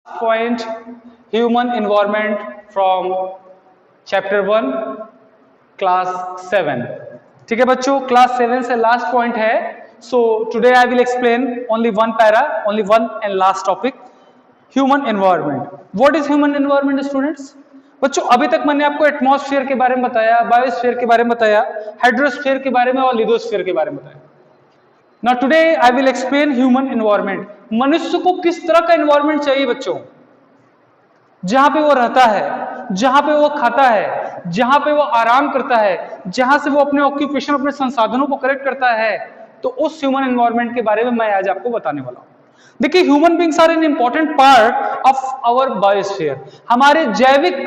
point, human environment from chapter 1 class 7. ठीक है बच्चों, क्लास 7 से लास्ट पॉइंट है. So today I will explain only one para, only one and last topic, human environment. What is human environment students? बच्चों अभी तक मैंने आपको एटमॉस्फेयर के बारे में बताया, बायोस्फीयर के बारे में बताया, हाइड्रोस्फीयर के बारे में और लिथोस्फीयर के बारे में बताया. Now today I will explain human environment. मनुष्य को किस तरह का एनवायरनमेंट चाहिए बच्चों, जहां पे वो रहता है, जहां पे वो खाता है, जहां पे वो आराम करता है, जहां से वो अपने ऑक्यूपेशन, अपने संसाधनों को कलेक्ट करता है. तो उस ह्यूमन एनवायरनमेंट के बारे में मैं आज आपको बताने वाला हूं. देखिए, human beings are an important part of our biosphere. हमारे जैविक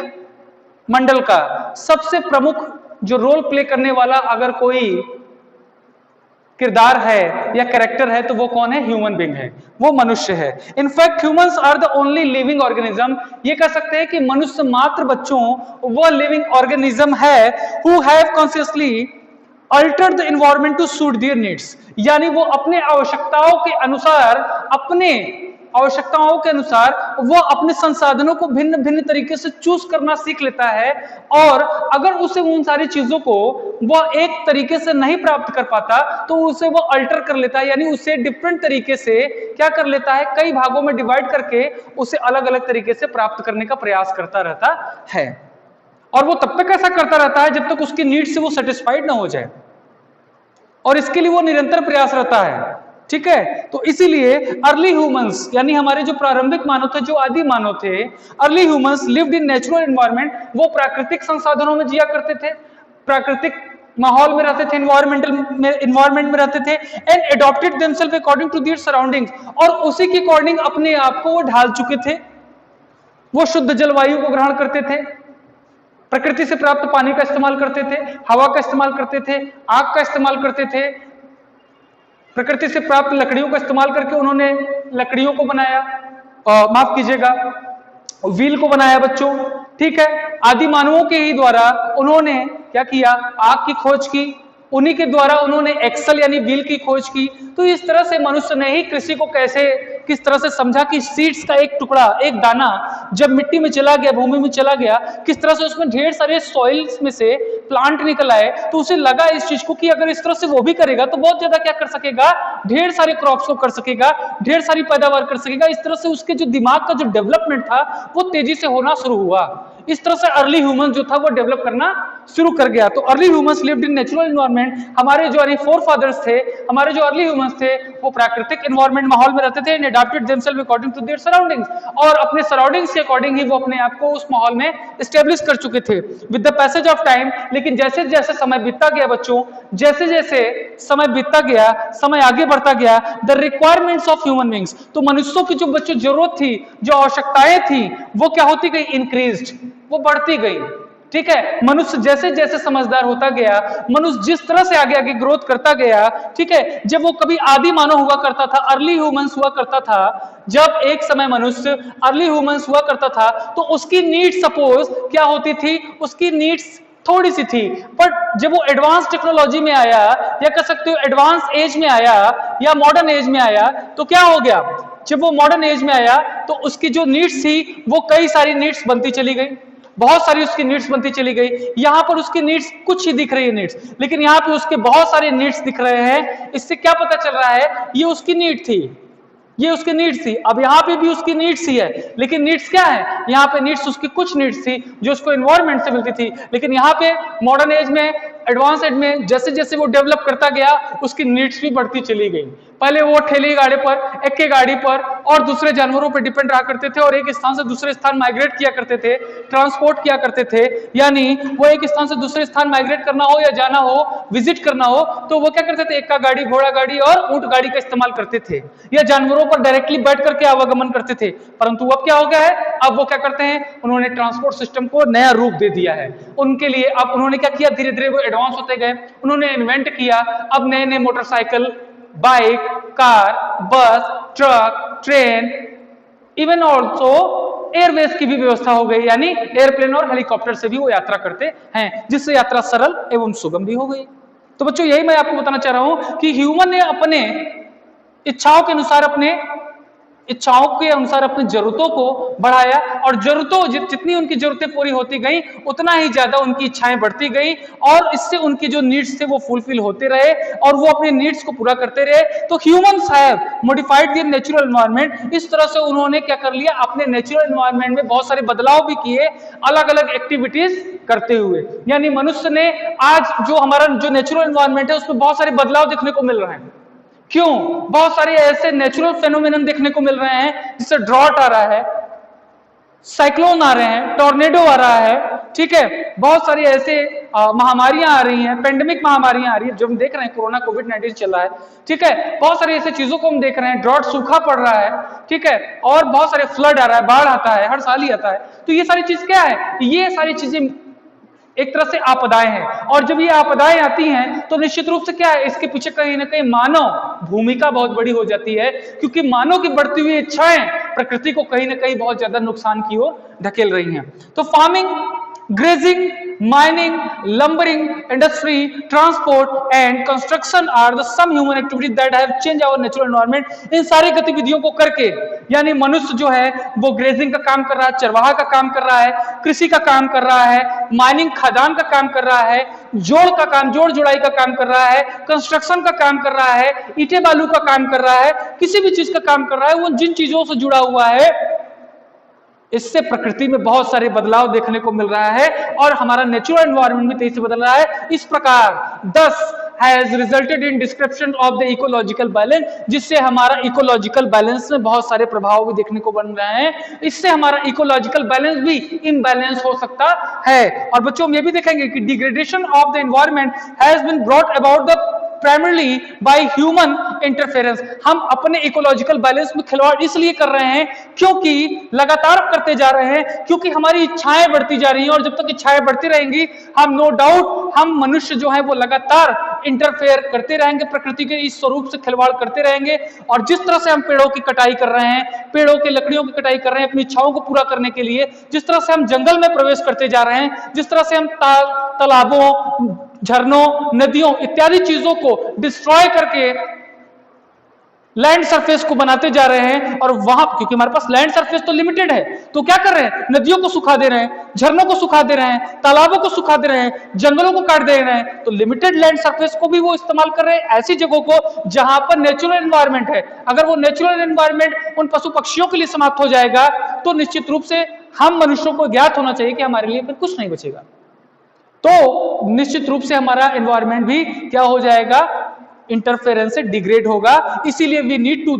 मंडल का सबसे प्रमुख जो रोल प्ले करने वाला अगर कोई किरदार है या कैरेक्टर है तो वो कौन है? ह्यूमन बीइंग है, वो मनुष्य है. In fact humans are the only living organism. ये कह सकते हैं कि मनुष्य मात्र बच्चों वो लिविंग ऑर्गेनिज्म है who have consciously altered the environment to suit their needs. यानी वो अपने आवश्यकताओं के अनुसार, अपने आवश्यकताओं के अनुसार वो अपने संसाधनों को भिन्न भिन्न तरीके से चूज करना सीख लेता है. और अगर उसे उन सारी चीजों को वो एक तरीके से नहीं प्राप्त कर पाता तो उसे वो अल्टर कर लेता है, यानी उसे डिफरेंट तरीके से क्या कर लेता है, कई भागों में डिवाइड करके उसे अलग अलग तरीके से प्राप्त करने का प्रयास करता रहता है. और वो तब तक ऐसा करता रहता है जब तक उसकी नीड से वो सेटिस्फाइड ना हो जाए, और इसके लिए वो निरंतर प्रयास रहता है. ठीक है, तो इसीलिए अर्ली ह्यूमंस यानी हमारे जो प्रारंभिक मानव थे, जो आदि मानव थे, early humans lived in natural environment. वो प्राकृतिक संसाधनों में जिया करते थे, प्राकृतिक माहौल में रहते थे, एनवायरनमेंट में रहते थे. And adapted themselves according to their surroundings. और उसी के अकॉर्डिंग अपने आप को वो ढाल चुके थे. वो शुद्ध जलवायु को ग्रहण करते थे, प्रकृति से प्राप्त पानी का इस्तेमाल करते थे, हवा का इस्तेमाल करते थे, आग का इस्तेमाल करते थे, प्रकृति से प्राप्त लकड़ियों का इस्तेमाल करके उन्होंने लकड़ियों को बनाया, माफ कीजिएगा, व्हील को बनाया बच्चों. ठीक है, आदि मानवों के ही द्वारा उन्होंने क्या किया, आग की खोज की. उन्हीं के द्वारा उन्होंने एक्सल यानी व्हील की खोज की. तो इस तरह से मनुष्य ने ही कृषि को किस तरह से समझा कि सीड्स का एक टुकड़ा, एक दाना जब मिट्टी में चला गया, भूमि में चला गया, किस तरह से उसमें ढेर सारे सॉइल्स में से प्लांट निकल आए. तो उसे लगा इस चीज को कि अगर इस तरह से वो भी करेगा तो बहुत ज्यादा क्या कर सकेगा, ढेर सारे क्रॉप्स को कर सकेगा, ढेर सारी पैदावार कर सकेगा. इस तरह से उसके जो दिमाग का जो डेवलपमेंट था वो तेजी से होना शुरू हुआ. इस तरह से अर्ली ह्यूमन जो था वो डेवलप करना शुरू कर गया. तो early humans lived in natural environment. हमारे जो फोर फादर्स थे, हमारे जो अर्ली ह्यूमंस थे, वो प्राकृतिक एनवायरनमेंट माहौल में रहते थे. And adopted themselves according to their surroundings. और अपने सराउंडिंग्स के अकॉर्डिंग ही वो अपने आप को उस माहौल में एस्टेब्लिश कर चुके थे. With the passage of time, लेकिन जैसे जैसे समय बीतता गया बच्चों, जैसे जैसे समय बीतता गया, समय आगे बढ़ता गया, the requirements of human beings, तो मनुष्यों की जो बच्चों जरूरत थी, जो आवश्यकताएं थी, वो क्या होती गई, इंक्रीज्ड, वो बढ़ती गई. ठीक है, मनुष्य जैसे जैसे समझदार होता गया, मनुष्य जिस तरह से आगे आगे ग्रोथ करता गया. ठीक है, जब वो कभी आदि मानव हुआ करता था, अर्ली ह्यूमंस हुआ करता था, जब एक समय मनुष्य अर्ली ह्यूमंस हुआ करता था तो उसकी नीड्स सपोज क्या होती थी, उसकी नीड्स थोड़ी सी थी. बट जब वो एडवांस टेक्नोलॉजी में आया, या कह सकते हो एडवांस एज में आया या मॉडर्न एज में आया, तो क्या हो गया, जब वो मॉडर्न एज में आया तो उसकी जो नीड्स थी वो कई सारी नीड्स बनती चली गई, बहुत सारी उसकी नीड्स बनती चली गई. यहां पर उसकी नीड्स कुछ ही दिख रही है नीड्स, लेकिन यहां पे उसके बहुत सारे नीड्स दिख रहे हैं. इससे क्या पता चल रहा है, ये उसकी नीड थी, ये उसकी नीड्स थी. अब यहाँ पे भी उसकी नीड्स ही है, लेकिन नीड्स क्या है, यहाँ पे नीड्स उसकी कुछ नीड्स थी जो उसको एनवायरनमेंट से मिलती थी. लेकिन यहाँ पे मॉडर्न एज में, एडवांस एज में जैसे जैसे वो डेवलप करता गया, उसकी नीड्स भी बढ़ती चली गई. पहले वो ठेली गाड़ी पर, एक्के गाड़ी पर और दूसरे जानवरों पर डिपेंड रहा करते थे, और एक स्थान से दूसरे स्थान माइग्रेट किया करते थे, ट्रांसपोर्ट किया करते थे. यानी वो एक स्थान से दूसरे स्थान माइग्रेट करना हो या जाना हो, विजिट करना हो, तो वो क्या करते थे, एक्का गाड़ी, घोड़ा गाड़ी और ऊंट गाड़ी का इस्तेमाल करते थे, या जानवरों पर डायरेक्टली बैठ करके आवागमन करते थे. परंतु अब क्या हो गया है, अब वो क्या करते हैं, उन्होंने ट्रांसपोर्ट सिस्टम को नया रूप दे दिया है. उनके लिए अब उन्होंने क्या किया, धीरे धीरे वो एडवांस होते गए, उन्होंने इन्वेंट किया. अब नए नए मोटरसाइकिल, बाइक, कार, बस, truck, train, even also Airways की भी व्यवस्था हो गई, यानी एयरप्लेन और हेलीकॉप्टर से भी वो यात्रा करते हैं, जिससे यात्रा सरल एवं सुगम भी हो गई. तो बच्चों यही मैं आपको बताना चाह रहा हूं कि ह्यूमन ने अपने इच्छाओं के अनुसार अपने इच्छाओं के अनुसार अपनी जरूरतों को बढ़ाया और जरूरतों जितनी उनकी जरूरतें पूरी होती गई उतना ही ज्यादा उनकी इच्छाएं बढ़ती गई और इससे उनकी जो नीड्स थे वो फुलफिल होते रहे और वो अपने नीड्स को पूरा करते रहे। तो humans have modified there natural environment, इस तरह से उन्होंने क्या कर लिया, अपने नेचुरल एनवायरनमेंट में बहुत सारे बदलाव भी किए अलग अलग एक्टिविटीज करते हुए। यानी मनुष्य ने आज जो हमारा जो नेचुरल एनवायरनमेंट है उसमें बहुत सारे बदलाव देखने को मिल रहे हैं। क्यों? बहुत सारे ऐसे नेचुरल फेनोमेनन देखने को मिल रहे हैं जिससे ड्रॉट आ रहा है, साइक्लोन आ रहे हैं, टॉर्नेडो आ रहा है, ठीक है, बहुत सारी ऐसे महामारियां आ रही हैं, पेंडेमिक महामारियां आ रही है जो हम देख रहे हैं, कोरोना कोविड-19 चल रहा है, ठीक है, बहुत सारी ऐसी चीजों को हम देख रहे हैं, ड्रॉट सूखा पड़ रहा है, ठीक है, और बहुत सारे फ्लड आ रहा है, बाढ़ आता है, हर साल ही आता है। तो ये सारी चीज क्या है? ये सारी चीजें एक तरह से आपदाएं हैं और जब ये आपदाएं आती हैं तो निश्चित रूप से क्या है, इसके पीछे कहीं ना कहीं मानव भूमिका बहुत बड़ी हो जाती है, क्योंकि मानव की बढ़ती हुई इच्छाएं प्रकृति को कहीं ना कहीं बहुत ज्यादा नुकसान की ओर धकेल रही हैं। तो farming, grazing, mining, lumbering, industry, transport and construction are the some human activities that have change our natural environment. इन सारी गतिविधियों को करके यानी मनुष्य जो है वो ग्रेजिंग का काम कर रहा है, चरवाहा का काम कर रहा है, कृषि का काम कर रहा है, माइनिंग खदान का काम कर रहा है, जोड़ जुड़ाई का काम कर रहा है, कंस्ट्रक्शन का काम कर रहा है, ईंटे बालू का काम कर रहा है, किसी भी चीज का काम कर रहा है, वो जिन चीजों से जुड़ा हुआ है इससे प्रकृति में बहुत सारे बदलाव देखने को मिल रहा है और हमारा नेचुरल एनवायरनमेंट भी तेजी से बदल रहा है। इस प्रकार दस has resulted in description of the ecological balance, जिससे हमारा इकोलॉजिकल बैलेंस में बहुत सारे प्रभाव भी देखने को बन रहे हैं। इससे हमारा इकोलॉजिकल बैलेंस भी इम्बैलेंस हो सकता है। और बच्चों हम ये भी देखेंगे कि degradation of the environment has been brought about the primarily by human interference. हम अपने इकोलॉजिकल बैलेंस में खिलवाड़ इसलिए कर रहे हैं क्योंकि लगातार करते जा रहे हैं, क्योंकि हमारी इच्छाएं बढ़ती जा रही हैं और जब तक इच्छाएं बढ़ती रहेंगी हम नो डाउट हम मनुष्य जो है वो लगातार इंटरफेयर करते रहेंगे, प्रकृति के इस स्वरूप से खिलवाड़ करते रहेंगे। और जिस तरह से हम पेड़ों की कटाई कर रहे हैं, पेड़ों के लकड़ियों की कटाई कर रहे हैं अपनी इच्छाओं को पूरा करने के लिए, जिस तरह से हम जंगल में प्रवेश करते जा रहे हैं, जिस तरह से हम तालाबों, झरनों, नदियों इत्यादि चीजों को डिस्ट्रॉय करके लैंड सरफेस को बनाते जा रहे हैं और वहां क्योंकि हमारे पास लैंड सरफेस तो लिमिटेड है तो क्या कर रहे हैं, नदियों को सुखा दे रहे हैं, झरनों को सुखा दे रहे हैं, तालाबों को सुखा दे रहे हैं, जंगलों को काट दे रहे हैं। तो लिमिटेड लैंड सरफेस को भी वो इस्तेमाल कर रहे हैं ऐसी जगहों को जहां पर नेचुरल एनवायरनमेंट है। अगर वो नेचुरल एनवायरनमेंट उन पशु पक्षियों के लिए समाप्त हो जाएगा तो निश्चित रूप से हम मनुष्यों को ज्ञात होना चाहिए कि हमारे लिए फिर कुछ नहीं बचेगा। तो निश्चित रूप से हमारा एनवायरनमेंट भी क्या हो जाएगा, इंटरफेरेंस से डिग्रेड होगा। इसीलिए we need to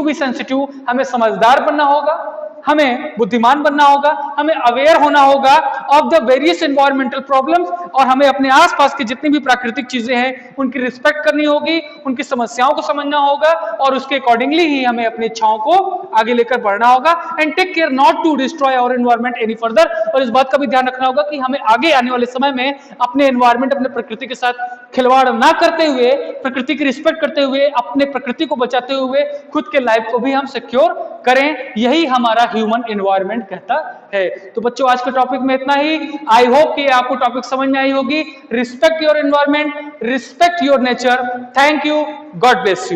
be sensitive, हमें समझदार बनना होगा, हमें बुद्धिमान बनना होगा, हमें अवेयर होना होगा of the various environmental problems और हमें अपने आसपास की जितनी भी प्राकृतिक चीजें हैं उनकी रिस्पेक्ट करनी होगी, उनकी समस्याओं को समझना होगा और उसके अकॉर्डिंगली ही हमें अपनी इच्छाओं को आगे लेकर बढ़ना होगा। And take care not to destroy our environment any further. और इस बात का भी ध्यान रखना होगा कि हमें आगे आने वाले समय में अपने एनवायरमेंट, अपने प्रकृति के साथ खिलवाड़ ना करते हुए, प्रकृति की रिस्पेक्ट करते हुए, अपने प्रकृति को बचाते हुए खुद के लाइफ को भी हम सिक्योर करें। यही हमारा ह्यूमन एनवायरनमेंट कहता है। तो बच्चों आज के टॉपिक में इतना ही। आई होप कि आपको टॉपिक समझ में आई होगी। Respect your environment, respect your nature. Thank you, God bless you.